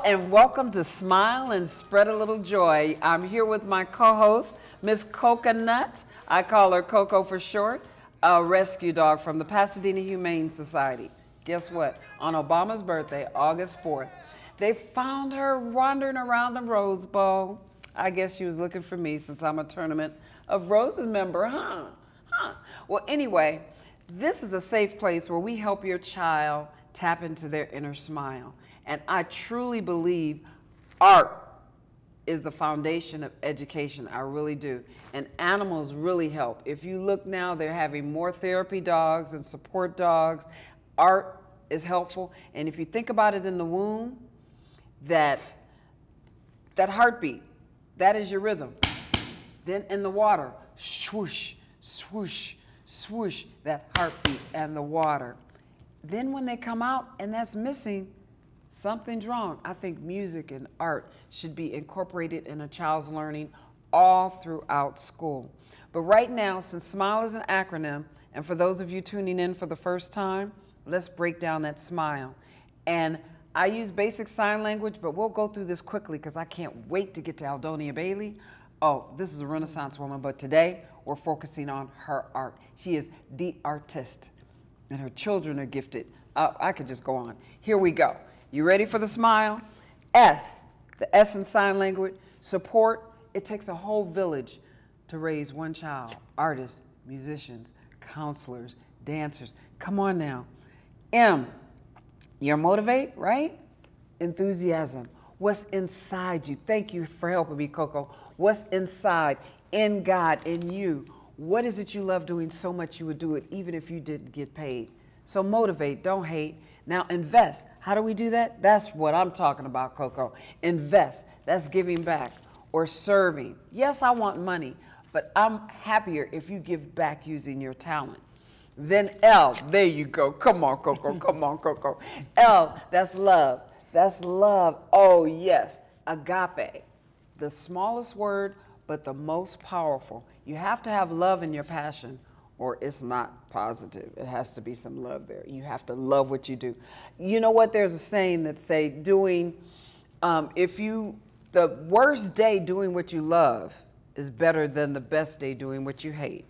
and welcome to Smile and Spread a Little Joy. I'm here with my co-host, Miss Coconut. I call her CoCo for short, a rescue dog from the Pasadena Humane Society. Guess what? On Obama's birthday, August 4th, they found her wandering around the Rose Bowl. I guess she was looking for me since I'm a Tournament of Roses member, huh? Well, anyway, this is a safe place where we help your child tap into their inner smile. And I truly believe art is the foundation of education. I really do. And animals really help. If you look now, they're having more therapy dogs and support dogs. Art is helpful. And if you think about it in the womb, that heartbeat, that is your rhythm. Then in the water, swoosh, swoosh, swoosh, that heartbeat and the water. Then when they come out and that's missing, something's wrong. I think music and art should be incorporated in a child's learning all throughout school. But right now, since SMILE is an acronym, and for those of you tuning in for the first time, let's break down that SMILE. And I use basic sign language, but we'll go through this quickly because I can't wait to get to Aldonia Bailey. Oh, this is a Renaissance woman, but today we're focusing on her art. She is the artist, and her children are gifted. I could just go on. Here we go. You ready for the SMILE? S, the S in sign language, support. It takes a whole village to raise one child. Artists, musicians, counselors, dancers. Come on now. M, you're motivate, right? Enthusiasm. What's inside you? Thank you for helping me, CoCo. What's inside, in God, in you? What is it you love doing so much you would do it even if you didn't get paid? So motivate, don't hate. Now invest. How do we do that? That's what I'm talking about, CoCo. Invest. That's giving back or serving. Yes, I want money, but I'm happier if you give back using your talent. Then L, there you go. Come on, CoCo. Come on, CoCo. L, that's love. That's love. Oh, yes. Agape. The smallest word, but the most powerful. You have to have love in your passion, or it's not positive. It has to be some love there. You have to love what you do. You know what? There's a saying that say the worst day doing what you love is better than the best day doing what you hate.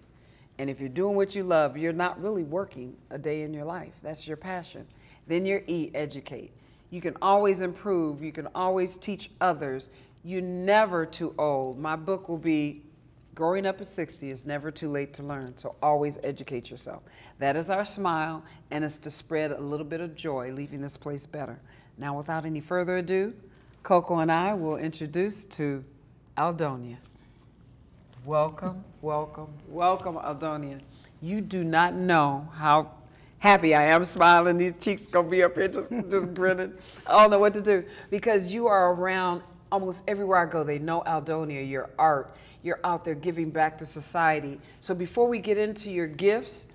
And if you're doing what you love, you're not really working a day in your life. That's your passion. Then your E, educate. You can always improve. You can always teach others. You're never too old. My book will be Growing Up at 60 is Never Too Late to Learn, so always educate yourself. That is our SMILE, and it's to spread a little bit of joy, leaving this place better. Now, without any further ado, CoCo and I will introduce to Aldonia. Welcome, welcome, welcome, Aldonia. You do not know how happy I am smiling. These cheeks gonna be up here just grinning. I don't know what to do because you are around almost everywhere I go. They know Aldonia, your art. You're out there giving back to society. So before we get into your gifts,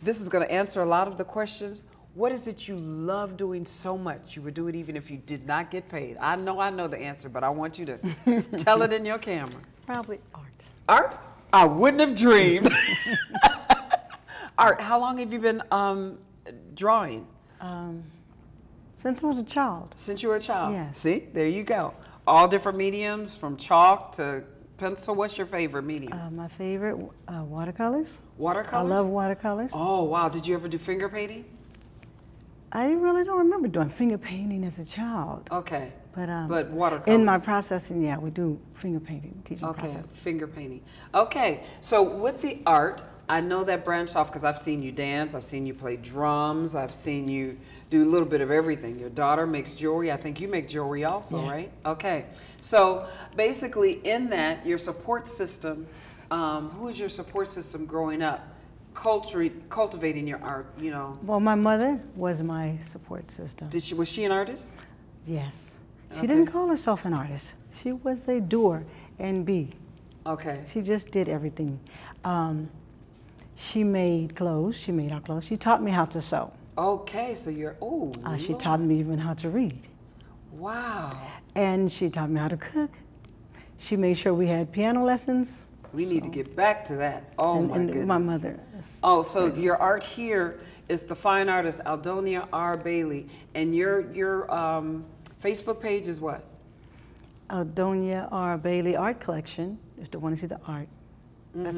this is going to answer a lot of the questions. What is it you love doing so much you would do it even if you did not get paid? I know the answer, but I want you to tell it in your camera. Probably art. Art? I wouldn't have dreamed. Art, how long have you been drawing? Since I was a child. Since you were a child? Yes. See, there you go. All different mediums, from chalk to pencil. What's your favorite medium? My favorite, watercolors. Watercolors? I love watercolors. Oh, wow. Did you ever do finger painting? I really don't remember doing finger painting as a child. Okay. But watercolors. in my processing, yeah, we do finger painting, teaching process. Finger painting. Okay, so with the art, I know that branched off because I've seen you dance, I've seen you play drums, I've seen you do a little bit of everything. Your daughter makes jewelry. I think you make jewelry also, yes. Right? Okay, so basically in that, your support system, who is your support system growing up? Cultivating your art, you know. Well, my mother was my support system. Was she an artist? Yes. She Okay. didn't call herself an artist. She was a doer and be. Okay. She just did everything. She made clothes. She made our clothes. She taught me how to sew. Okay, so you're, She taught me even how to read. Wow. And she taught me how to cook. She made sure we had piano lessons. We need to get back to that. Oh, my goodness. My mother. Oh, so your art here is the fine artist Aldonia R Bailey, and your Facebook page is what? Aldonia R Bailey Art Collection, if they want to see the art.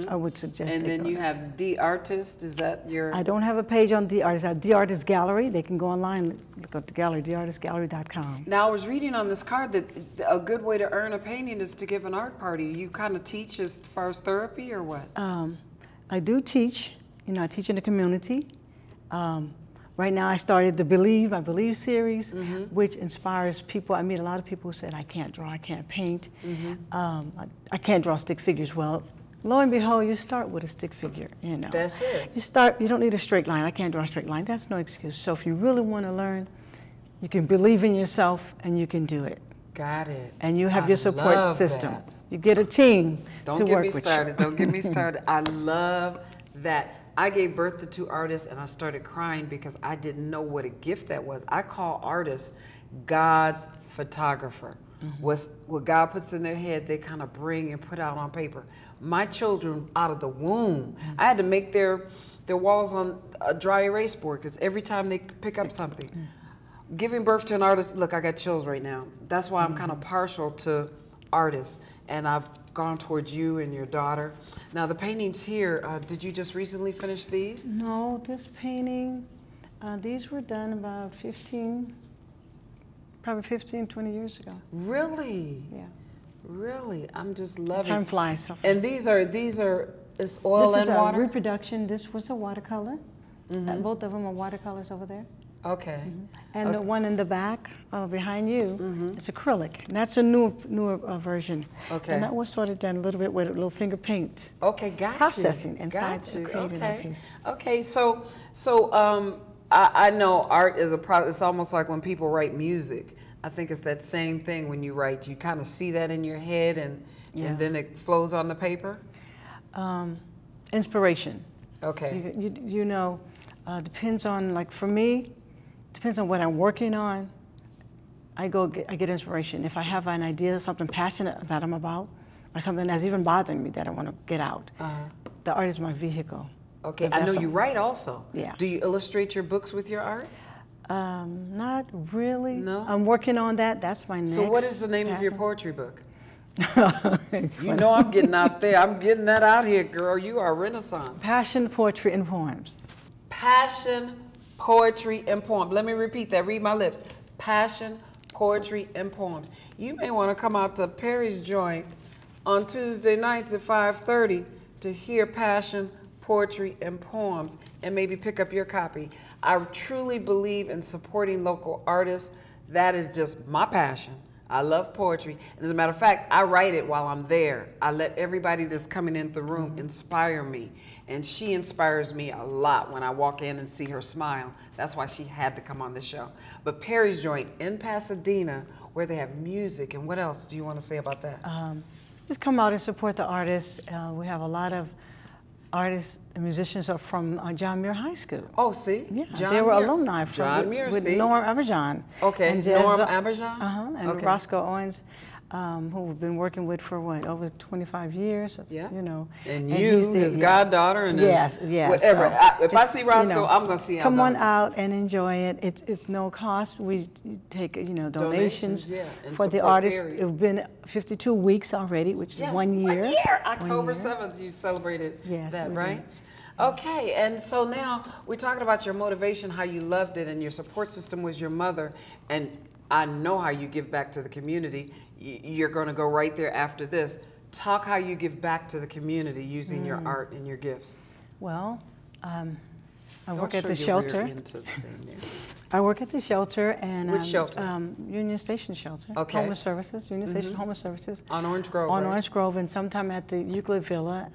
I would suggest. And they then go you there. have The Artist, is that your? I don't have a page on The Artist. I have The Artist Gallery. They can go online, look at the gallery, theartistgallery.com. Now I was reading on this card that a good way to earn a painting is to give an art party. You kind of teach as far as therapy or what? I do teach. I teach in the community. Right now I started the I Believe series, which inspires people. I meet a lot of people who said, I can't draw, I can't paint. I can't draw stick figures well. Lo and behold, you start with a stick figure, That's it. You don't need a straight line. I can't draw a straight line. That's no excuse. So if you really want to learn, you can believe in yourself and you can do it. Got it. And you have your support system. That. You get a team to work with you. Don't get me started. Don't get me started. I love that. I gave birth to 2 artists and I started crying because I didn't know what a gift that was. I call artists God's photographer. What God puts in their head, they kind of bring and put out on paper. My children, out of the womb, I had to make their walls on a dry erase board because every time they pick up something. Giving birth to an artist, look, I got chills right now. That's why I'm kind of partial to artists, and I've gone towards you and your daughter. Now the paintings here, did you just recently finish these? No, this painting, these were done about 15, 20 years ago. Really? Yeah. Really? I'm just loving Time flies so fast. And these are it's oil and water? This is a reproduction. This was a watercolor. Both of them are watercolors over there. Okay. And the one in the back behind you is acrylic. And that's a newer version. Okay. And that was sort of done a little bit with a little finger paint. Okay, got Processing you. inside Got you. creating that piece. Okay, so I know art is it's almost like when people write music. I think it's that same thing when you write. You kind of see that in your head and then it flows on the paper? Inspiration. Okay. Depends on, like for me, depends on what I'm working on. I get inspiration. If I have an idea, something passionate that I'm about, or something that's even bothering me that I want to get out, the art is my vehicle. Okay, I know you write also. Yeah. Do you illustrate your books with your art? Not really. No? I'm working on that. That's my next. So what is the name of your poetry book? Passion. You know I'm getting out there. I'm getting that out here, girl. You are Renaissance. Passion, poetry, and poems. Passion, poetry, and poems. Let me repeat that. Read my lips. Passion, poetry, and poems. You may want to come out to Perry's Joint on Tuesday nights at 5:30 to hear Passion, Poetry, and Poems, and maybe pick up your copy. I truly believe in supporting local artists. That is just my passion. I love poetry. And as a matter of fact, I write it while I'm there. I let everybody that's coming into the room inspire me. And she inspires me a lot when I walk in and see her smile. That's why she had to come on the show. But Perry's Joint in Pasadena, where they have music, and what else do you want to say about that? Just come out and support the artists. We have a lot of artists and musicians are from John Muir High School. Oh, see? Yeah, John they were Muir. alumni from John Muir, with see? Norm Aberjon. Okay, and Norm Aberjon? And Okay. Roscoe Owens, who we've been working with for over 25 years. Yeah. And you, his goddaughter, and yes, his yes. whatever. So If I see Roscoe, I'm going to see Come on Aldonia. out and enjoy it. It's no cost. We take donations yeah, and for the support artists. Perry. It's been 52 weeks already, which is 1 year. 1 year. October 1 year. 7th, you celebrated Yes, that, we right? Okay, and so now we're talking about your motivation, how you loved it, and your support system was your mother, and I know how you give back to the community. You're going to go right there after this. Talk how you give back to the community using your art and your gifts. Well, I Don't work at show the your shelter. rear end to the thing there. I work at the shelter and Which shelter? Union Station Shelter. Okay. Homeless Services, Union Station Homeless Services. On Orange Grove, On right? Orange Grove, and sometime at the Euclid Villa,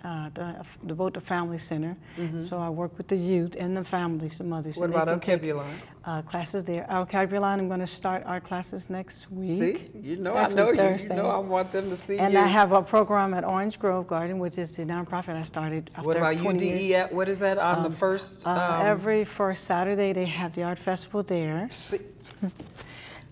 the Boat to Family Center. So I work with the youth and the families, the mothers. What and they about can take, Alkebulan? classes there. Alkebulan, I'm going to start our classes next week. See, you know, Actually, I know you. Thursday. You know, I want them to see And you. I have a program at Orange Grove Garden, which is the nonprofit I started after What about 20 years. UDE? What is that on the first? Every first Saturday, they have the art festival there. See,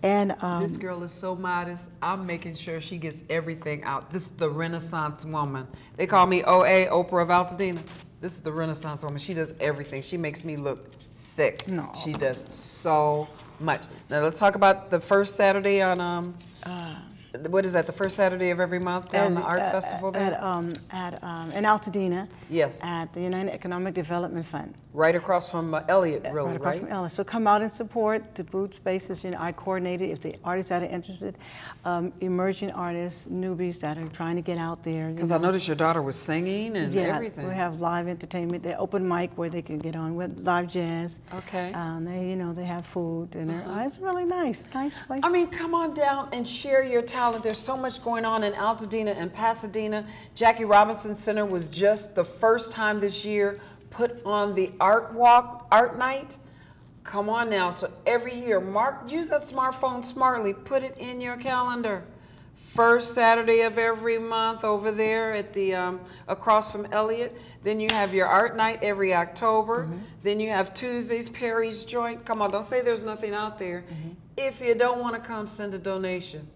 And this girl is so modest. I'm making sure she gets everything out. This is the Renaissance woman. They call me OA, Oprah of Altadena. This is the Renaissance woman. She does everything. She makes me look sick. No. She does so Much. Now let's talk about the first Saturday on, what is that, the first Saturday of every month down the art festival there? In Altadena. Yes. At the United Economic Development Fund. Right across from Elliott, really, Right across from Elliott. So come out and support the booth spaces. You know, I coordinated if the artists that are interested, emerging artists, newbies that are trying to get out there. Because I noticed your daughter was singing and everything. We have live entertainment. They open mic where they can get on with live jazz. Okay. They have food and it's really nice place. I mean, come on down and share your talent. There's so much going on in Altadena and Pasadena. Jackie Robinson Center was just the first time this year put on the art night. Come on now. So every year, use that smartphone smartly. Put it in your calendar. First Saturday of every month over there at the across from Elliott. Then you have your art night every October. Then you have Tuesdays, Perry's Joint. Come on, don't say there's nothing out there. If you don't want to come, send a donation.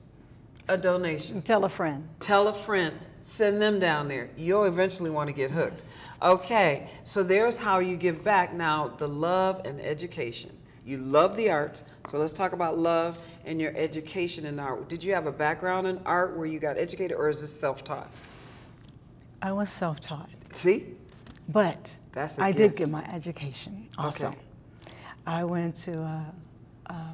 A donation. Tell a friend. Tell a friend. Send them down there. You'll eventually want to get hooked. Okay, so there's how you give back. Now, the love and education. You love the arts, so let's talk about love and your education in art. Did you have a background in art where you got educated, or is this self-taught? I was self-taught. See? But that's a I gift. did get my education also. Okay. I went to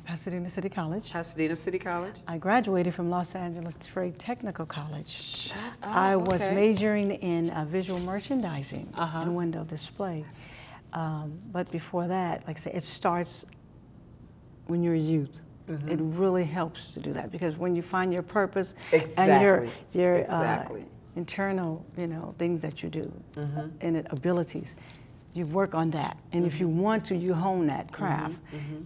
Pasadena City College. Pasadena City College? I graduated from Los Angeles Trade Technical College. Shut up. I was majoring in visual merchandising and window display. But before that, like I say, it starts when you're a youth. It really helps to do that, because when you find your purpose and your internal, things that you do and abilities, you work on that. And if you want to, you hone that craft.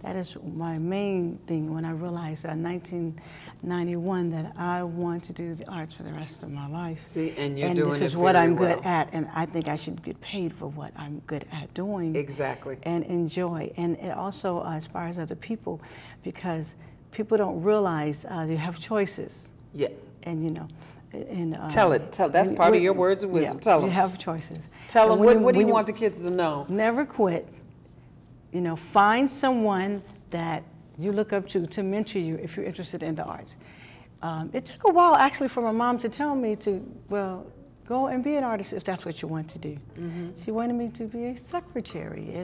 That is my main thing when I realized in 1991 that I want to do the arts for the rest of my life. See, and you're doing it this is what I'm good at, and I think I should get paid for what I'm good at doing. Exactly. And enjoy. And it also inspires other people, because people don't realize you have choices. Yeah. And tell it. That's part of your words of wisdom. Tell them. You have choices. Tell them, what do you want the kids to know? Never quit. Find someone that you look up to mentor you if you're interested in the arts. It took a while, actually, for my mom to tell me go and be an artist if that's what you want to do. She wanted me to be a secretary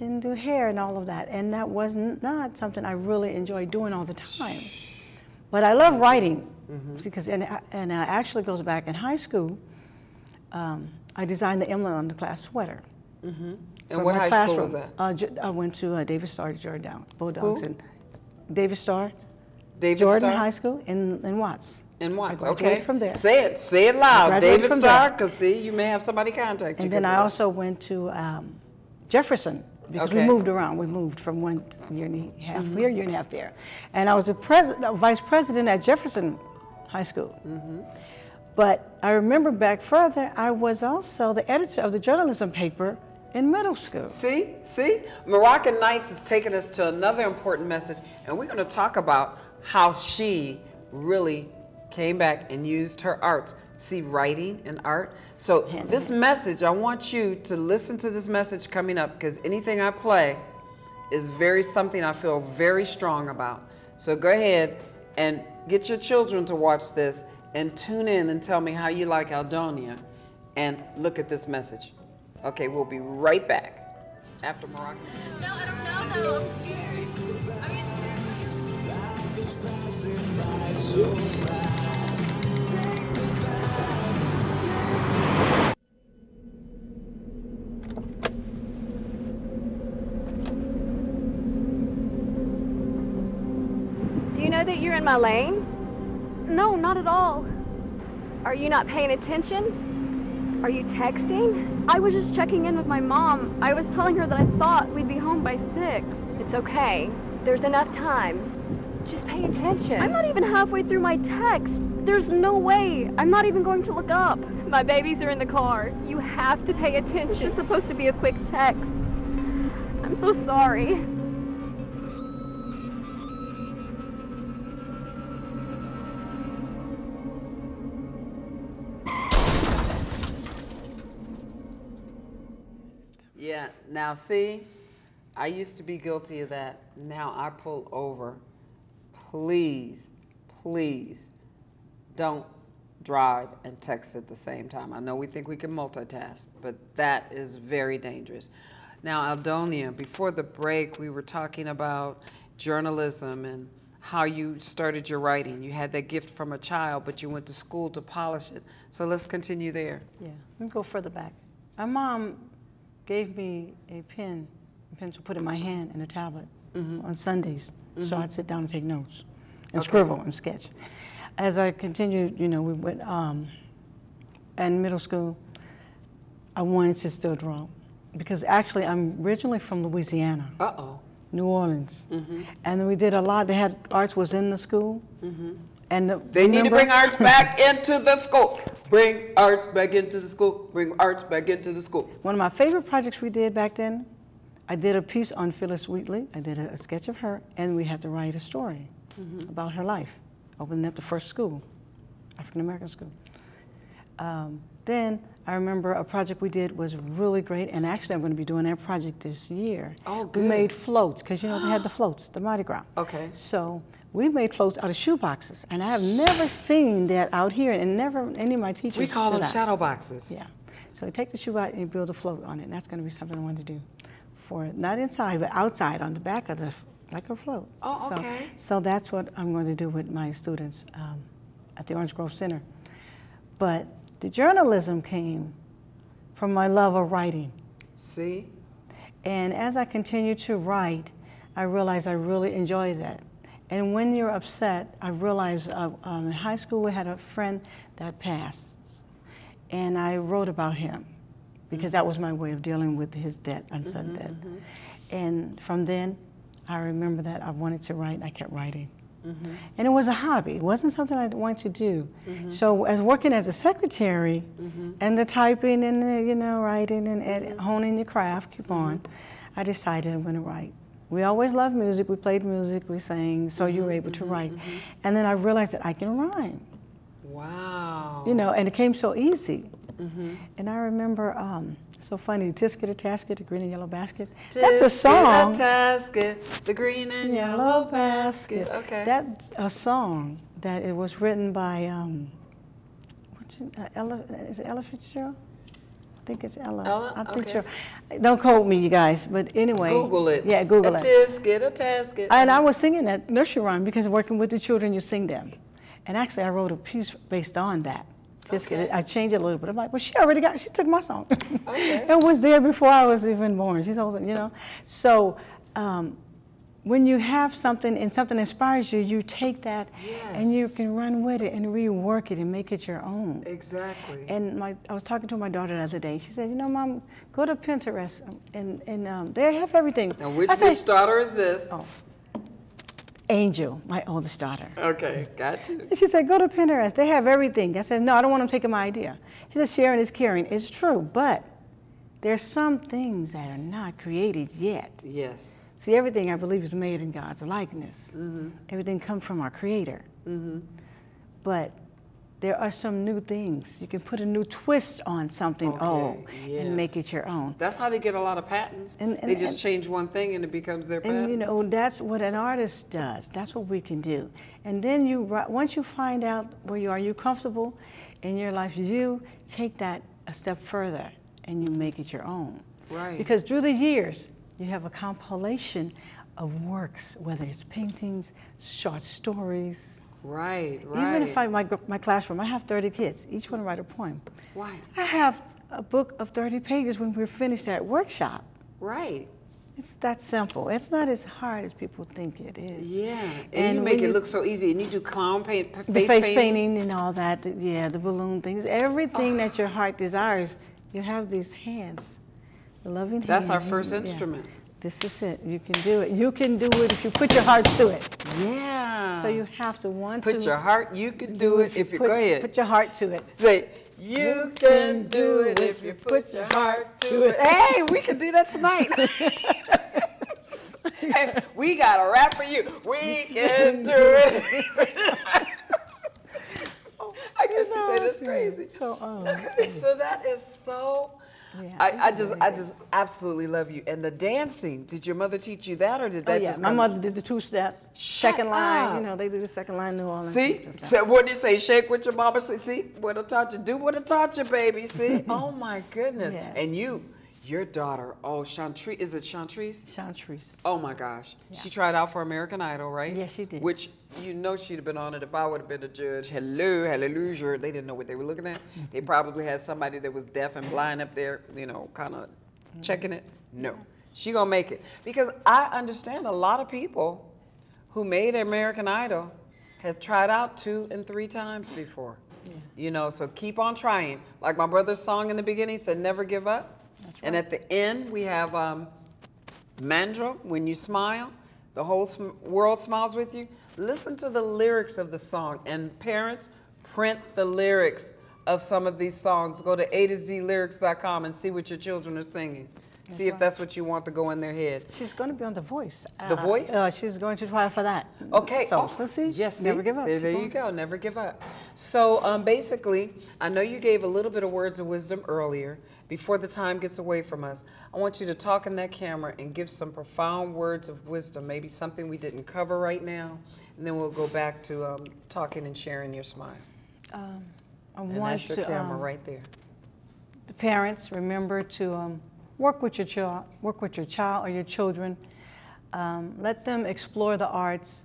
and do hair and all of that. And that was not something I really enjoyed doing all the time. But I love writing. Because and it actually goes back in high school. I designed the emblem on the class sweater. And what high school was that? I went to David Starr Jordan Bulldogs and David Starr David Jordan Starr? High School in Watts. In Watts, I graduated okay. from there. Say it loud. David from Starr, there. because see, you may have somebody contact you. And then I also went to Jefferson, because we moved around. We moved from 1 year and a half here, year and a half there. And I was a vice president at Jefferson High School. But I remember back further, I was also the editor of the journalism paper in middle school. See? Moroccan Nights has taken us to another important message, and we're going to talk about how she really came back and used her arts. See, writing and art. So this message, I want you to listen to this message coming up, because anything I play is something I feel very strong about. So go ahead and get your children to watch this and tune in and tell me how you like Aldonia, and look at this message. Okay, we'll be right back after Moroccan. No, I don't know though. I'm scared. I mean, Do you know that you're in my lane? No, not at all. Are you not paying attention? Are you texting? I was just checking in with my mom. I was telling her that I thought we'd be home by 6. It's okay. There's enough time. Just pay attention. I'm not even halfway through my text. There's no way. I'm not even going to look up. My babies are in the car. You have to pay attention. It's just supposed to be a quick text. I'm so sorry. Yeah, now see, I used to be guilty of that. Now I pull over. Please, please don't drive and text at the same time. I know we think we can multitask, but that is very dangerous. Now, Aldonia, before the break, we were talking about journalism and how you started your writing. You had that gift from a child, but you went to school to polish it. So let's continue there. Yeah, let me go further back. My mom gave me a pen, a pencil put in my hand and a tablet on Sundays. So I'd sit down and take notes and scribble and sketch. As I continued, you know, we went, in middle school, I wanted to still draw. Because actually, I'm originally from Louisiana. New Orleans. And then we did a lot. They had, arts was in the school. And they need to bring arts back into the school. Bring arts back into the school. Bring arts back into the school. One of my favorite projects we did back then, I did a piece on Phyllis Wheatley. I did a sketch of her, and we had to write a story about her life, opening up the first school, African-American school. Then I remember a project we did was really great, and actually I'm going to be doing that project this year. Oh, good. We made floats, because you know they had the floats, the Mardi Gras. Okay. So we made floats out of shoe boxes, and I have never seen that out here, and never any of my teachers We call did them that. shadow boxes. Yeah. So you take the shoe box and you build a float on it, and that's going to be something I want to do for it. Not inside, but outside on the back of the, like a float. Oh, okay. So that's what I'm going to do with my students at the Orange Grove Center. But the journalism came from my love of writing. See? And as I continue to write, I realize I really enjoy that. And when you're upset, I realized in high school we had a friend that passed. And I wrote about him because that was my way of dealing with his death, unsudden death. And from then, I remember that I wanted to write, and I kept writing. And it was a hobby. It wasn't something I wanted to do. So as working as a secretary and the typing and the, you know, writing and honing your craft, keep on, I decided I'm going to write. We always loved music. We played music. We sang. So you were able to write. And then I realized that I can rhyme. Wow. You know, and it came so easy. And I remember, so funny, Tisket a Tasket, the green and yellow basket. That's a song. Tisket a Tasket, the green and yellow basket. Okay. That's a song that it was written by, is it Ella Fitzgerald? I think it's Ella. Ella? I think Okay. sure. Don't quote me, you guys, but anyway. Google it. Yeah, Google a it. Tisket a Tasket. And I was singing that nursery rhyme because working with the children, you sing them. And actually, I wrote a piece based on that. Okay. I changed it a little bit. I'm like, well, she already got, she took my song. Okay. It was there before I was even born. She's older, you know. So when you have something and something inspires you, you take that and you can run with it and rework it and make it your own. Exactly. And I was talking to my daughter the other day. She said, you know, Mom, go to Pinterest and they have everything. Now, which daughter is this? Oh, Angel, my oldest daughter. Okay, got you. She said, go to Pinterest. They have everything. I said, no, I don't want them taking my idea. She said, sharing is caring. It's true, but there's some things that are not created yet. Yes. See, everything I believe is made in God's likeness. Everything comes from our Creator. But there are some new things. You can put a new twist on something, and make it your own. That's how they get a lot of patents. They just change one thing and it becomes their patent. And you know, that's what an artist does. That's what we can do. And then once you find out where you are, you're comfortable in your life, you take that a step further and you make it your own. Right. Because through the years, you have a compilation of works, whether it's paintings, short stories. Right. Even if my classroom, I have 30 kids, each one write a poem. Right. I have a book of 30 pages when we're finished that workshop. Right. It's that simple. It's not as hard as people think it is. Yeah, and you make it look so easy. And you do clown paint, face painting and all that, the balloon things, everything that your heart desires, you have these hands, the loving hands. That's our first instrument. This is it. You can do it. You can do it if you put your heart to it. Yeah. So you have to put your heart. You can do it if you go ahead. Put your heart to it. Say, you can do it if you put your heart to it. Hey, we can do that tonight. Hey, we got a rap for you. We can do it. I guess you say that's crazy. So, so that is so Yeah, I just absolutely love you. And the dancing, did your mother teach you that, or did that just my come? mother did the two-step, second line. You know, they do the second line New Orleans. See, so what do you say? Shake with your mama. See, what I taught you. Do what I taught you, baby. See, oh my goodness. Yes. And your daughter, Chantrice, is it Chantrice? Chantrice. Oh my gosh. Yeah. She tried out for American Idol, right? Yes, she did. Which, she'd have been on it if I would have been a judge. Hello, hallelujah. They didn't know what they were looking at. They probably had somebody that was deaf and blind up there, kind of checking it. No, she gonna make it. Because I understand a lot of people who made American Idol have tried out 2 and 3 times before. Yeah. So keep on trying. Like my brother's song in the beginning said, never give up. That's right. And at the end, we have Mandra, When You Smile, the whole world smiles with you. Listen to the lyrics of the song. And parents, print the lyrics of some of these songs. Go to A2ZLyrics.com and see what your children are singing. See if that's what you want to go in their head. She's going to be on The Voice. The Voice? She's going to try for that. Okay. So see? Yes, never give up. There you go. Never give up. So basically, I know you gave a little bit of words of wisdom earlier. Before the time gets away from us, I want you to talk in that camera and give some profound words of wisdom, maybe something we didn't cover right now, and then we'll go back to talking and sharing your smile. And that's your camera right there. The parents, remember to work with your child or your children. Let them explore the arts.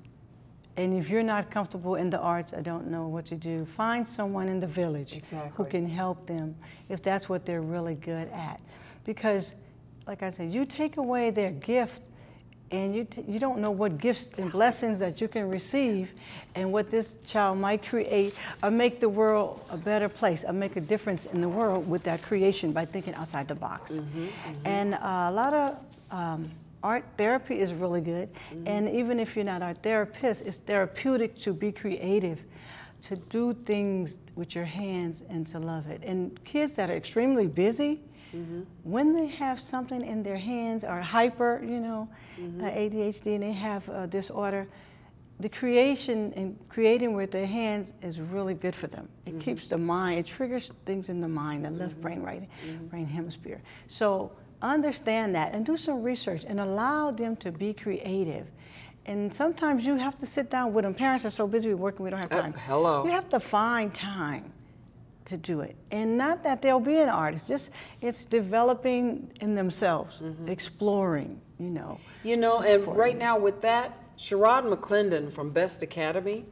And if you're not comfortable in the arts, I don't know what to do. Find someone in the village who can help them if that's what they're really good at. Because, like I said, you take away their gift and you don't know what gifts and blessings that you can receive and what this child might create or make the world a better place or make a difference in the world with that creation by thinking outside the box. And a lot of art therapy is really good, and even if you're not art therapist, it's therapeutic to be creative, to do things with your hands and to love it. And kids that are extremely busy, when they have something in their hands or hyper, ADHD, and they have a disorder, the creation and creating with their hands is really good for them. It keeps the mind, it triggers things in the mind, the left brain, right brain hemisphere. So understand that and do some research and allow them to be creative. And sometimes you have to sit down with them. Parents are so busy with working, we don't have time. You have to find time to do it. And not that they'll be an artist, just it's developing in themselves, exploring, and right now with that, Sherrod McClendon from Best Academy,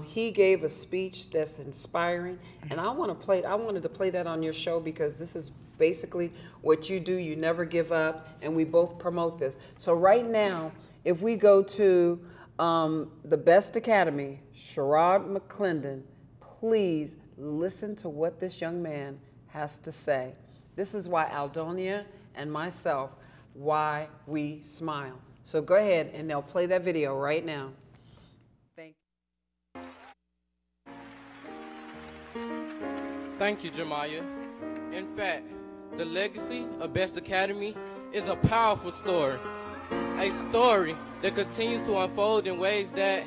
he gave a speech that's inspiring, and I wanted to play that on your show because this is basically what you do. You never give up, and we both promote this. So right now, if we go to the Best Academy, Sherrod McClendon, please listen to what this young man has to say. This is why Aldonia and myself, why we smile. So go ahead, and they'll play that video right now. Thank you. Thank you, Jemiah. In fact, the legacy of Best Academy is a powerful story. A story that continues to unfold in ways that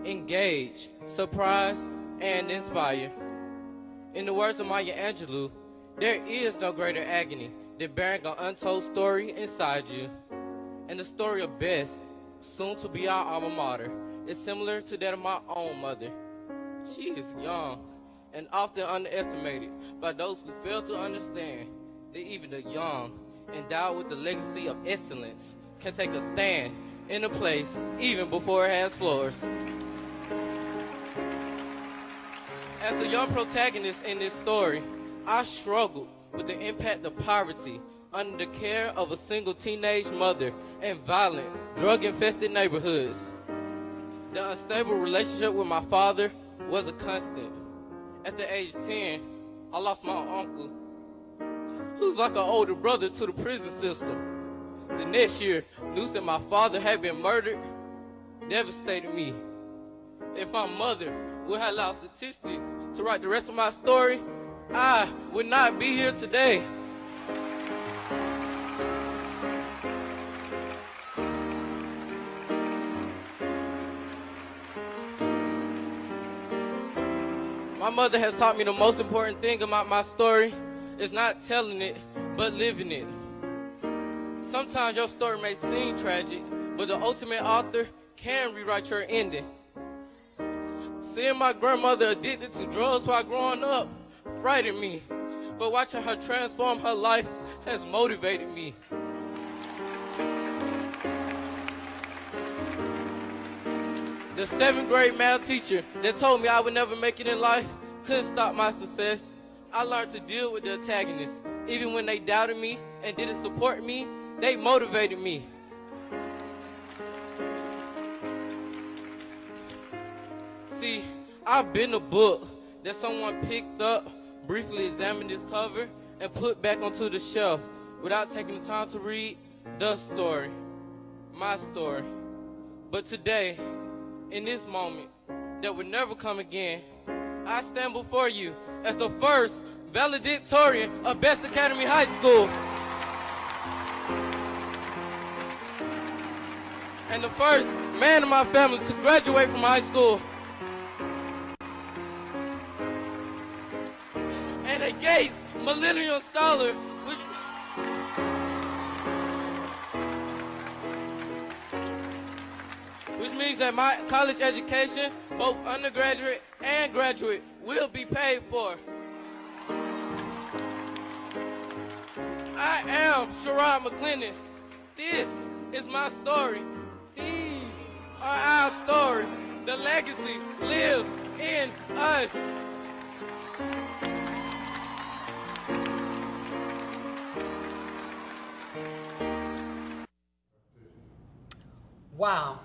engage, surprise, and inspire. In the words of Maya Angelou, there is no greater agony than bearing an untold story inside you. And the story of Best, soon to be our alma mater, is similar to that of my own mother. She is young and often underestimated by those who fail to understand that even the young, endowed with the legacy of excellence, can take a stand in a place even before it has floors. As the young protagonist in this story, I struggled with the impact of poverty under the care of a single teenage mother in violent, drug-infested neighborhoods. The unstable relationship with my father was a constant. At the age of 10, I lost my uncle, who's like an older brother to the prison system. The next year, news that my father had been murdered devastated me. If my mother would have allowed statistics to write the rest of my story, I would not be here today. My mother has taught me the most important thing about my story is not telling it but living it. Sometimes your story may seem tragic, but the ultimate author can rewrite your ending. Seeing my grandmother addicted to drugs while growing up frightened me, but watching her transform her life has motivated me. The 7th grade math teacher that told me I would never make it in life couldn't stop my success. I learned to deal with the antagonists. Even when they doubted me and didn't support me, they motivated me. See, I've been a book that someone picked up, briefly examined its cover, and put back onto the shelf without taking the time to read the story, my story. But today, in this moment that will never come again, I stand before you as the first valedictorian of Best Academy High School. And the first man in my family to graduate from high school. And a Gates Millennium Scholar, which means that my college education, both undergraduate and graduate, will be paid for. I am Sherrod McClendon. This is my story. These are our story. The legacy lives in us. Wow.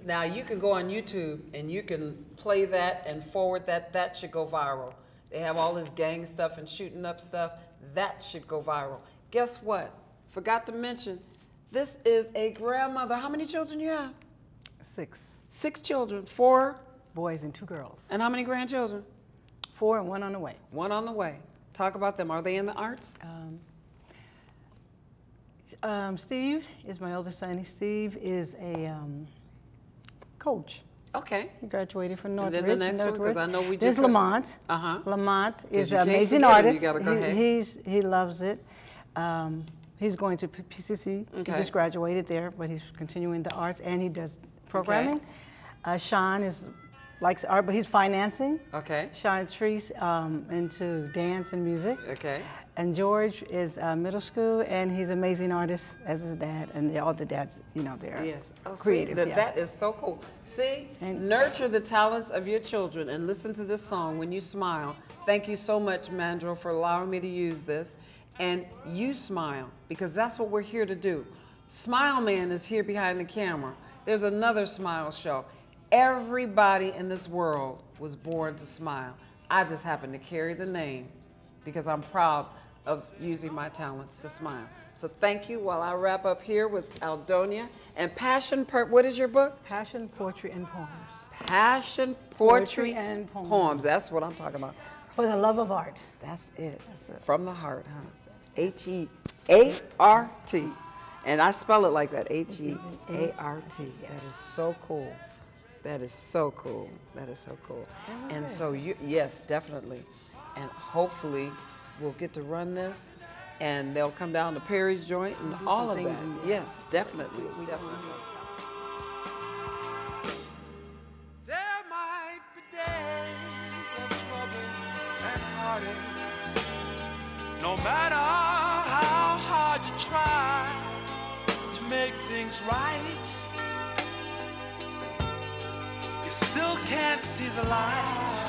Now you can go on YouTube and you can play that and forward that. That should go viral. They have all this gang stuff and shooting up stuff. That should go viral. Guess what? Forgot to mention, this is a grandmother. How many children you have? 6 6 children. 4? boys and 2 girls. And how many grandchildren? 4 and 1 on the way. 1 on the way. Talk about them. Are they in the arts? Steve is my oldest son. Steve is a coach. Okay. He graduated from And Northridge. then the next one, because I know we There's just... Lamont. Uh-huh. Lamont is you an can't amazing forget him. artist. You gotta go ahead. He loves it. He's going to PCC. Okay. He just graduated there, but he's continuing the arts, and he does programming. Sean likes art, but he's financing. Okay. Sean Treese into dance and music. Okay. And George is middle school, and he's an amazing artist, as his dad, and all the dads, you know, they're Yes. Oh, creative. See, yes. that is so cool. See, And- nurture the talents of your children and listen to this song when you smile. Thank you so much, Mandro, for allowing me to use this. And you smile, because that's what we're here to do. Smile Man is here behind the camera. There's another smile show. Everybody in this world was born to smile. I just happen to carry the name because I'm proud of using my talents to smile. So thank you while I wrap up here with Aldonia. And Passion, what is your book? Passion, Poetry, and Poems. Passion, Poetry, Poetry and Poems. Poems. That's what I'm talking about. For the love of art. That's it. That's it. From the heart, huh? H-E-A-R-T. And I spell it like that, H-E-A-R-T. That is so cool. That is so cool. That is so cool. And so, yes, definitely. And hopefully we'll get to run this and they'll come down to Perry's joint and Do all some of things that. in there. Yes, definitely. Definitely. There might be days of trouble and heartaches. No matter how hard you try to make things right, you still can't see the light.